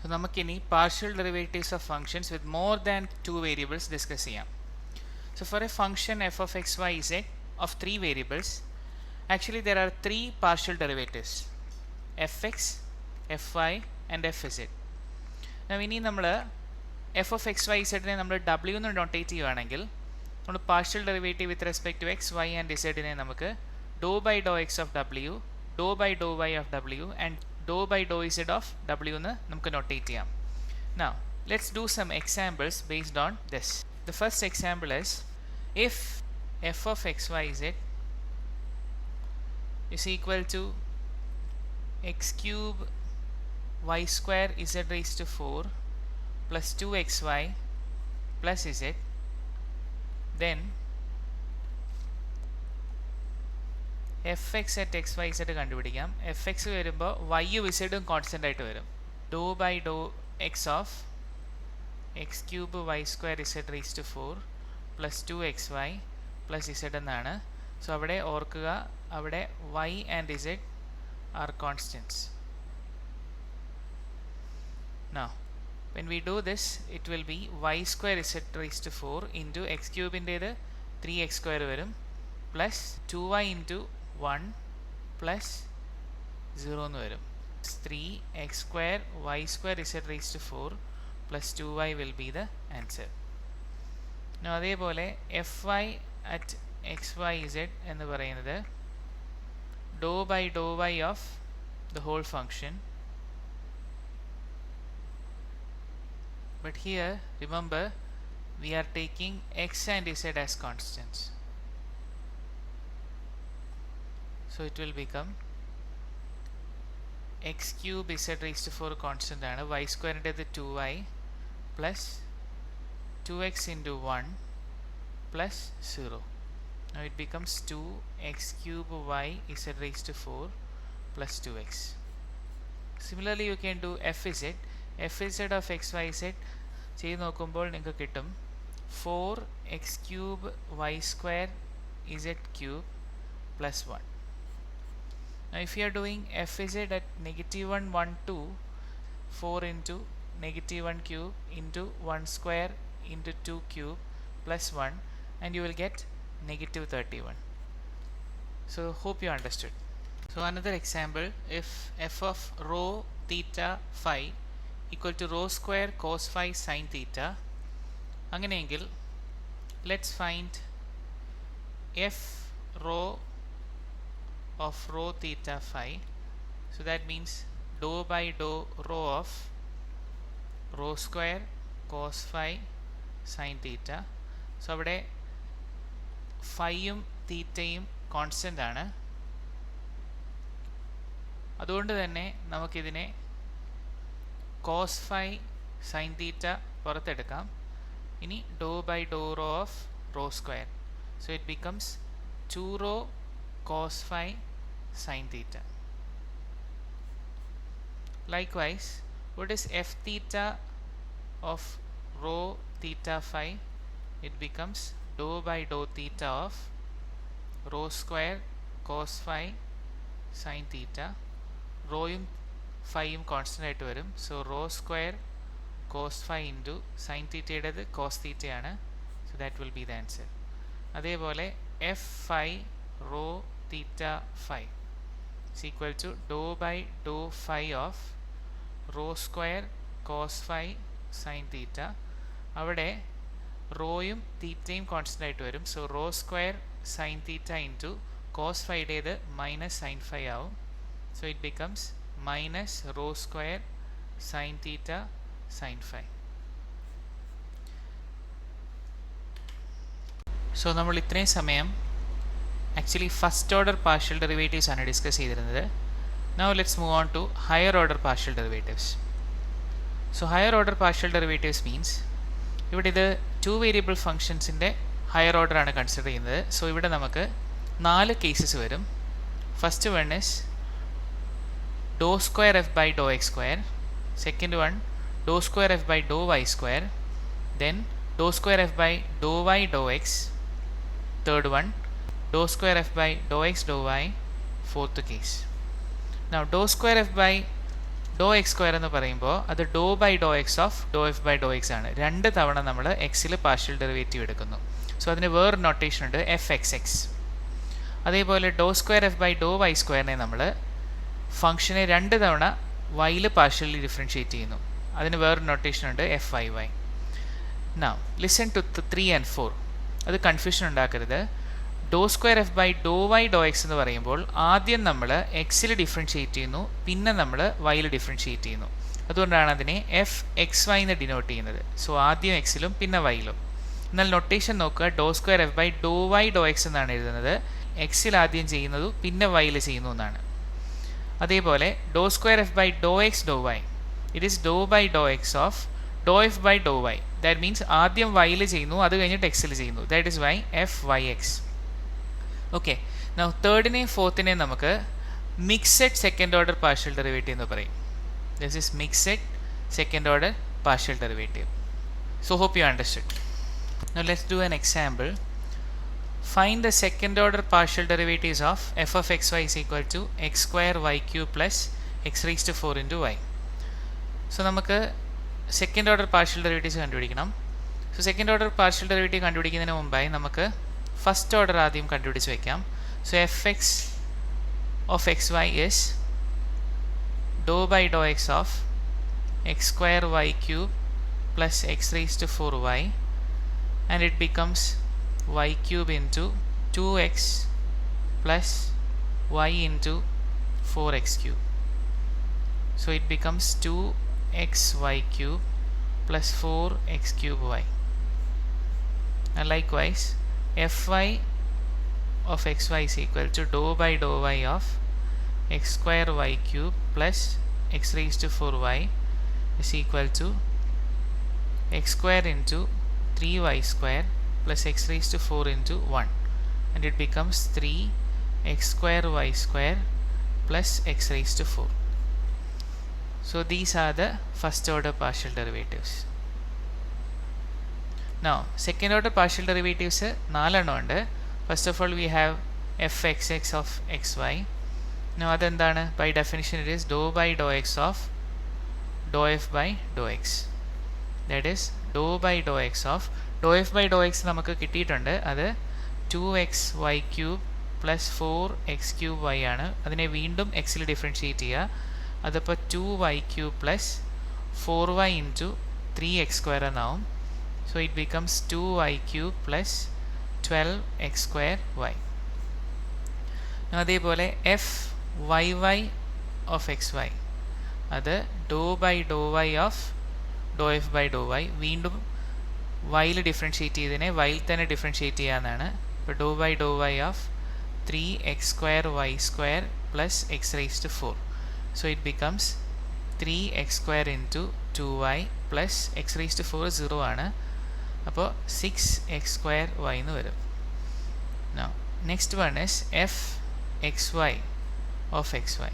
So നമുക്കിനി partial derivatives of functions with more than two variables discuss ചെയ്യാം. So for a function f of x, y, z of three variables, actually there are three partial derivatives: fx, fy and fz. Now ഇനി നമ്മൾ f of x, y, z നെ നമ്മൾ w എന്ന് notate ചെയ്യുകയാണെങ്കിൽ നമ്മൾ partial derivative with respect to x, y and z നെ നമുക്ക് dou by dou x of w, dou by dou y of w and dou by dou z of w എന്ന് നമുക്ക് notate ചെയ്യാം. Now let's do some examples based on this. The first example is if f of x, y, z is equal to x cube y square z raised to 4 plus 2xy plus z, then fx at xy z കണ്ടുപിടിക്കാം. fx വരുമ്പോൾ y z constant ആയിട്ട് വരും. Dou by dou x of x cube y square z raised to 4 plus 2xy plus z എന്നാണ്. So അവിടെ ഓർക്കുക, അവിടെ y and z are constants. Now when we do this, it will be y square z raised to 4 into x cube indേത് 3x square വരും plus 2y into 1 plus 0 എന്ന് വരും. 3x square y square z raised to 4 plus 2y will be the answer. Now അതേപോലെ fy at xyz എന്ന് പറയുന്നത് dou by dou y of the whole function. But here remember we are taking x and z as constants. So it will become x cube z raised to 4 constant ആണ്, y square into 2y plus 2x into 1 plus 0. Now it becomes 2x cube y z raised to 4 plus 2x. Similarly you can do fz. fz of xyz ചെയ്ത് നോക്കുമ്പോൾ നിങ്ങൾക്ക് കിട്ടും 4x cube y square z cube plus 1. Now if you are doing fz at negative 1 1 2, 4 into negative 1 cube into 1 square into 2 cube plus 1, and you will get negative 31. So hope you understood. So another example, if f of rho theta phi equal to rho square cos phi sin theta, അങ്ങനെയെങ്കിൽ let's find f rho of rho theta phi. So that means dou by dou rho of rho square cos phi sin theta. So അവിടെ ഫൈയും തീറ്റയും constant ആണ്, അതുകൊണ്ട് തന്നെ നമുക്കിതിനെ cos phi sine theta പുറത്തെടുക്കാം. ഇനി dou by dou rho of rho square. So it becomes 2 rho cos phi sin theta. Likewise, what is f theta of rho theta phi? It becomes dou by dou theta of rho square cos phi sin theta. റോയും ഫൈയും constant ആയിട്ട് വരും. So rho square cos phi into sine തീറ്റയുടേത് cos തീറ്റയാണ്. So that will be the answer. അതേപോലെ f phi rho theta phi is equal to dou by dou phi of rho square cos phi sin theta. അവിടെ റോയും തീറ്റയും constant ആയിട്ട് വരും. So rho square sine theta into cos ഫൈയുടേത് minus sine phi ആവും. So it becomes minus rho square sine theta sine phi. So നമ്മൾ ഇത്രയും സമയം actually first order partial derivatives ആണ് ഡിസ്കസ് ചെയ്തിരുന്നത്. Now let's move on to higher order partial derivatives. So higher order partial derivatives means ഇവിടെ ഇത് 2 variable ഫംഗ്ഷൻസിൻ്റെ higher order ആണ് consider ചെയ്യുന്നത്. സോ ഇവിടെ നമുക്ക് 4 കേസസ് വരും. First one is dou square f by Dr x square. Second one dou square f by Dr y square. Then dou square f by Dr y dou x. Third one dou square f by dou x dou y, fourth case. Now dou square f by dou x square എന്ന് പറയുമ്പോൾ അത് dou by Dr x of Dr f by Dr x ആണ്. രണ്ട് തവണ നമ്മൾ എക്സിൽ partial derivative എടുക്കുന്നു. So അതിന് വേറൊരു നൊട്ടേഷൻ ഉണ്ട്, എഫ് എക്സ് എക്സ്. അതേപോലെ dou square f by Dr y സ്ക്വയറിനെ നമ്മൾ ഫംഗ്ഷനെ രണ്ട് തവണ വൈയിൽ പാർഷ്യലി ഡിഫറൻഷ്യേറ്റ് ചെയ്യുന്നു. അതിന് വേറൊരു നൊട്ടേഷൻ ഉണ്ട്, f y y. Now listen to 3 and 4. അത് കൺഫ്യൂഷൻ ഉണ്ടാക്കരുത്. Dou square f by Dr y dou x എന്ന് പറയുമ്പോൾ ആദ്യം നമ്മൾ എക്സിൽ ഡിഫറൻഷ്യേറ്റ് ചെയ്യുന്നു, പിന്നെ നമ്മൾ വൈയിൽ ഡിഫറൻഷ്യേറ്റ് ചെയ്യുന്നു. അതുകൊണ്ടാണ് അതിനെ എഫ് എക്സ് വൈ എന്ന് ഡിനോട്ട് ചെയ്യുന്നത്. സോ ആദ്യം എക്സിലും പിന്നെ വൈയിലും. എന്നാൽ നൊട്ടേഷൻ നോക്കുക, dou square f by Dr y dou x എന്നാണ് എഴുതുന്നത്. എക്സിൽ ആദ്യം ചെയ്യുന്നതു പിന്നെ വൈയിൽ ചെയ്യുന്നു എന്നാണ്. അതേപോലെ dou square f by Dr x Dr y, it is dou by Dr x of Dr f by Dr y. That means ആദ്യം വൈയിൽ ചെയ്യുന്നു, അത് കഴിഞ്ഞിട്ട് എക്സിൽ ചെയ്യുന്നു. That is y f y x. Okay, now തേർഡിനെയും ഫോർത്തിനെയും നമുക്ക് mixed second order partial derivative എന്ന് പറയും. This is mixed second order partial derivative. So hope you understood. Now let's do an example. Find the second order partial derivatives of f of xy is equal to x square y cube plus x raised to 4 into y. So നമുക്ക് second order partial derivatives കണ്ടുപിടിക്കണം. So second order partial derivative കണ്ടുപിടിക്കുന്നതിന് മുമ്പായി നമുക്ക് first order ആദ്യം കണ്ടുപിടിച്ച് വയ്ക്കാം. So f x of x y is dou by Dr x of x square y cube plus x raise to 4y, and it becomes y cube into 2x plus y into 4x cube. So it becomes 2xy cube plus 4x cube y. And likewise fy of xy is equal to dou by dou y of x square y cube plus x raised to 4y is equal to x square into 3y square plus x raised to 4 into 1, and it becomes 3x square y square plus x raised to 4. So these are the first order partial derivatives. Now second order partial derivatives 4 എണ്ണം ഉണ്ട്. First of all we have fxx of xy. Now അതെന്താണ്? By definition it is dou by dou x of dou f by dou x. That is dou by dou x of dou f by Dr x നമുക്ക് കിട്ടിയിട്ടുണ്ട്. അത് 2xy cube plus 4x cube Y ആണ്. അതിനെ വീണ്ടും എക്സിൽ differentiate ചെയ്യുക. അതിപ്പോൾ 2y cube plus 4y into 3x square എന്നാവും. So it becomes 2y cube plus 12x square y. അതേപോലെ f y y of x y, അത് dou by Dr y of Dr f by Dr y. വീണ്ടും വൈയിൽ differentiate ചെയ്തതിനെ വൈയിൽ തന്നെ differentiate ചെയ്യാനാണ്. ഇപ്പോൾ dou by Dr y of 3x square y square plus x raise to 4. So it becomes 3x square into 2y plus x raise to 4 0 ആണ്. അപ്പോൾ 6x square y എന്ന് വരും. Now next one is f x y of x y.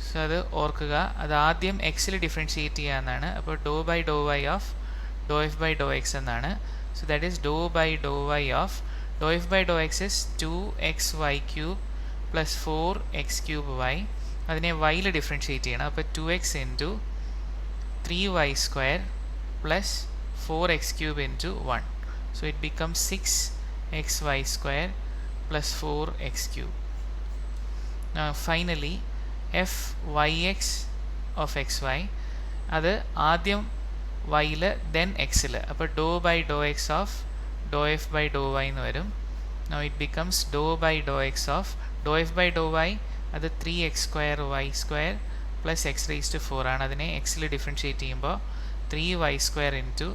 So അത് ഓർക്കുക, അത് ആദ്യം എക്സിൽ differentiate ചെയ്യാനാണ്. അപ്പോൾ dou by Dr y of dou f by dou x എന്നാണ്. So that is dou by dou y of dou f by dou x is 2xy cube plus 4x cube y. അതിനെ വൈയിൽ differentiate ചെയ്യണം. അപ്പോൾ 2x into 3y square plus 4x cube into 1. So it becomes 6xy square plus 4x cube. Now finally fyx of xy, അത് ആദ്യം വൈയിൽ then എക്സിൽ. അപ്പോൾ dou by Dr x of Dr f by Dr y എന്ന് വരും. Now it becomes Dr by Dr x of Dr f by Dr y, അത് 3x square y square plus x raise to 4 ആണ്. അതിനെ എക്സിൽ differentiate ചെയ്യുമ്പോൾ 3y square into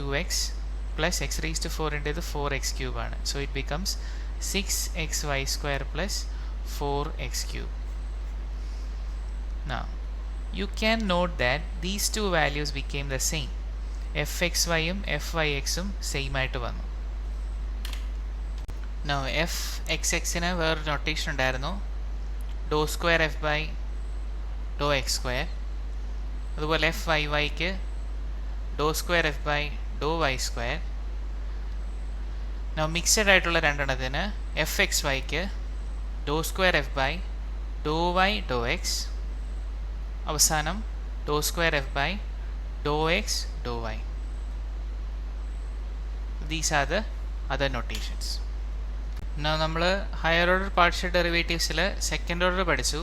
2x plus x raise to 4 ഇൻ്റേത് 4x cube ആണ്. So it becomes 6xy square plus 4x cube. Now you can note that these two values became the same. fxy ഉം fyx ഉം same ആയിട്ട് വന്നു. Now fxx-ന് വേറൊരു notation ഉണ്ടായിരുന്നു, dou square f by Dr x square. അതുപോലെ fyy-ക്ക് dou square f by Dr y square. Now mixed ആയിട്ടുള്ള രണ്ടെണ്ണത്തിന് fxy-ക്ക് dou square f by Dr y dou x അവസാനം dou square f by Dr x Dr y. These are the other notations. Now നമ്മൾ higher order partial ഡെറിവേറ്റീവ്സിൽ second order പഠിച്ചു.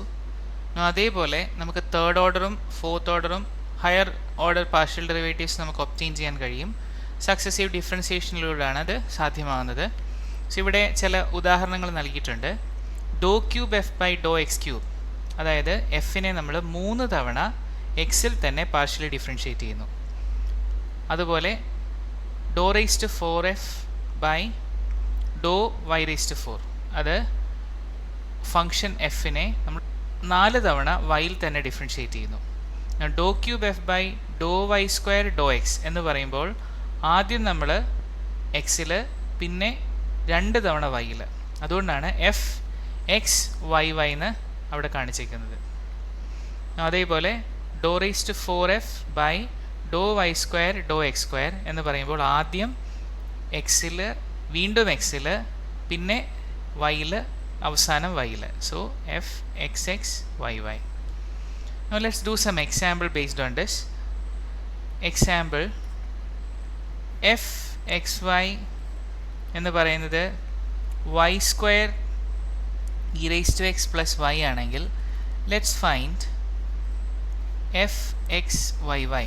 അതേപോലെ നമുക്ക് third ഓർഡറും ഫോർത്ത് ഓർഡറും ഹയർ ഓർഡർ പാർഷ്യൽ ഡെറിവേറ്റീവ്സ് നമുക്ക് obtain ചെയ്യാൻ കഴിയും. സക്സസീവ് ഡിഫറൻസിയേഷനിലൂടെയാണ് അത് സാധ്യമാകുന്നത്. സോ ഇവിടെ ചില ഉദാഹരണങ്ങൾ നൽകിയിട്ടുണ്ട്. Dou cube f by Dr x cube, അതായത് എഫിനെ നമ്മൾ 3 തവണ എക്സിൽ തന്നെ പാർഷ്യലി ഡിഫറൻഷിയേറ്റ് ചെയ്യുന്നു. അതുപോലെ dou raise to 4f by Dr y raise to 4, അത് ഫംഗ്ഷൻ എഫിനെ നമ്മൾ 4 തവണ വൈയിൽ തന്നെ ഡിഫറൻഷിയേറ്റ് ചെയ്യുന്നു. Dou cube f by Dr y square Dr x എന്ന് പറയുമ്പോൾ ആദ്യം നമ്മൾ എക്സിൽ പിന്നെ 2 തവണ വൈയിൽ, അതുകൊണ്ടാണ് എഫ് എക്സ് വൈ വൈ എന്ന് അവിടെ കാണിച്ചിരിക്കുന്നത്. അതേപോലെ dou raise to 4f by Dr y square Dr x square എന്ന് പറയുമ്പോൾ ആദ്യം എക്സിൽ വീണ്ടും എക്സിൽ പിന്നെ വൈയിൽ അവസാനം വൈയിൽ. So f x x y y. Now let's do some example based on this. Example f x y എന്ന് പറയുന്നത് y square e raised to x plus y ആണെങ്കിൽ let's find f x y y.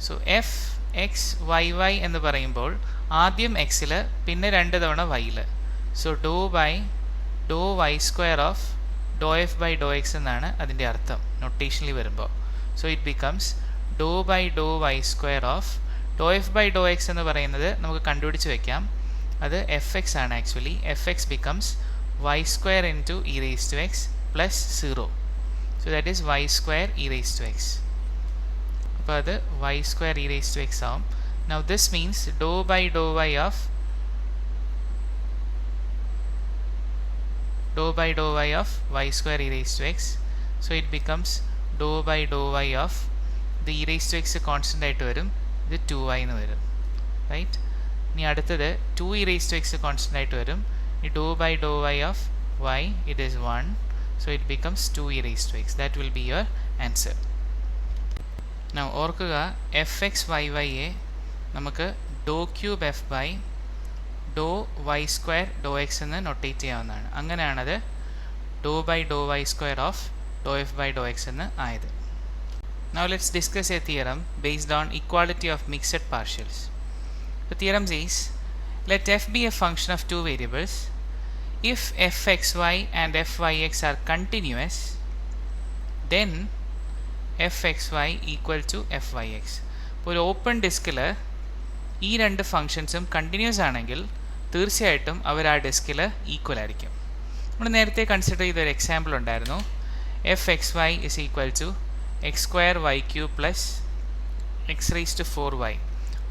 So f x y y എന്ന് പറയുമ്പോൾ ആദ്യം എക്സിൽ പിന്നെ 2 തവണ വൈയിൽ. So dou by Dr y square of Dr f by Dr x എന്നാണ് അതിൻ്റെ അർത്ഥം നൊട്ടേഷനിൽ വരുമ്പോൾ. So it becomes Dr by Dr y square of Dr f by Dr x എന്ന് പറയുന്നത് നമുക്ക് കണ്ടുപിടിച്ച് വെക്കാം. അത് എഫ് എക്സ് ആണ് actually. F x becomes y square into e raise to x plus 0. So that is y square e raise to x. അപ്പോൾ അത് Y square e raise to x ആവും. Now this means doh by Dr y of doh by Dr y of y square e raise to x. So it becomes Dr by Dr y of ഇത് e raise to x constant ആയിട്ട് വരും, ഇത് 2y എന്ന് വരും, right. ഇനി അടുത്തത് 2 e raise to x constant ആയിട്ട് വരും. ഈ doh by Dr y of y it is 1, so it becomes 2 e raised to x. That will be your answer. Now ഓർക്കുക f x y y a നമുക്ക് doh cube f by Dr y square Dr x എന്ന് notate ചെയ്യാവുന്നതാണ്. അങ്ങനെയാണത് doh by Dr y square of Dr f by Dr x എന്ന് ആയത്. Now let's discuss a theorem based on equality of mixed partials. The theorem says let f be a function of two variables if fxy and fyx are continuous, then fxy equal to fyx. ഇപ്പോൾ ഒരു open ഡിസ്കിൽ ഈ 2 ഫങ്ഷൻസും continuous ആണെങ്കിൽ തീർച്ചയായിട്ടും അവർ ആ ഡിസ്കിൽ equal ആയിരിക്കും. നമ്മൾ നേരത്തെ കൺസിഡർ ചെയ്തൊരു എക്സാമ്പിൾ ഉണ്ടായിരുന്നു. F x y is equal to x square y cube plus x raise to 4y.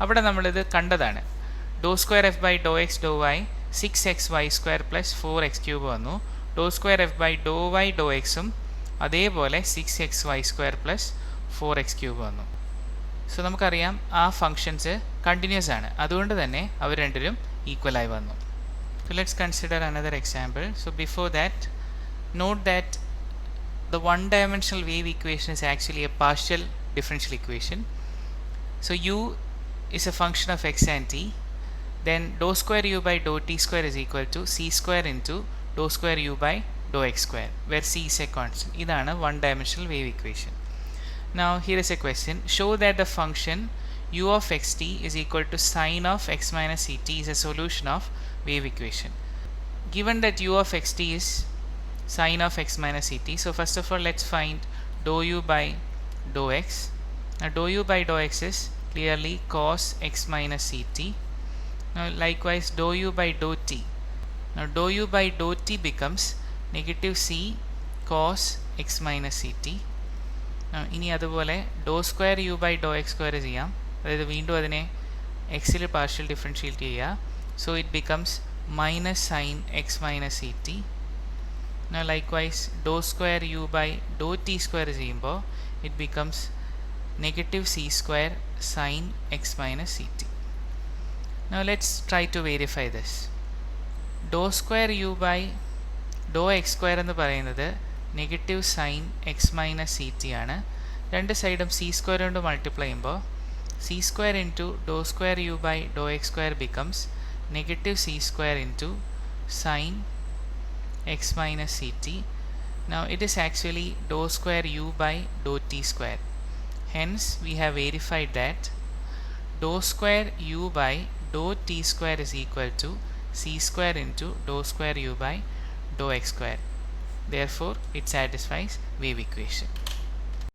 അവിടെ നമ്മളിത് കണ്ടതാണ്. Doh square f by Dr x Dr y 6xy square plus 4x cube വന്നു. Doh square f by Dr y doh എക്സും അതേപോലെ 6xy square plus 4x cube വന്നു. So നമുക്കറിയാം ആ functions continuous ആണ്, അതുകൊണ്ട് തന്നെ അവർ രണ്ടിലും ഈക്വലായി വന്നു. So let's consider another example. So before that note that the one-dimensional wave equation is actually a partial differential equation. So u is a function of x and t. Then dou square u by dou t square is equal to c square into dou square u by dou x square, where c is a constant. ഇതാണ് one-dimensional wave equation. Now here is a question. Show that the function u of xt is equal to sine of x minus ct is a solution of wave equation. Given that u of xt is sine of x minus ct, so first of all let's find dou u by dou x. Now dou u by dou x is clearly cos x minus ct. Now likewise dou u by dou t. Now dou u by dou t becomes negative c cos x minus ct. ഇനി അതുപോലെ doh square u by Dr x square ചെയ്യാം, അതായത് വീണ്ടും അതിനെ എക്സിൽ partial differentiate ചെയ്യുക. So it becomes minus sine x minus c t. Likewise doh square u by doh t square ചെയ്യുമ്പോൾ it becomes negative c square sine x minus c t. Now let's try to verify this. Doh square u by Dr x square എന്ന് പറയുന്നത് negative sine x minus c t ആണ്. രണ്ട് സൈഡും c square കൊണ്ട് multiply ചെയ്യുമ്പോൾ c square into dou square u by Dr x square becomes negative c square into sine x minus ct. Now it is actually dou square u by dou t square. Hence we have verified that dou square u by dou t square is equal to c square into dou square u by dou x square. Therefore it satisfies wave equation.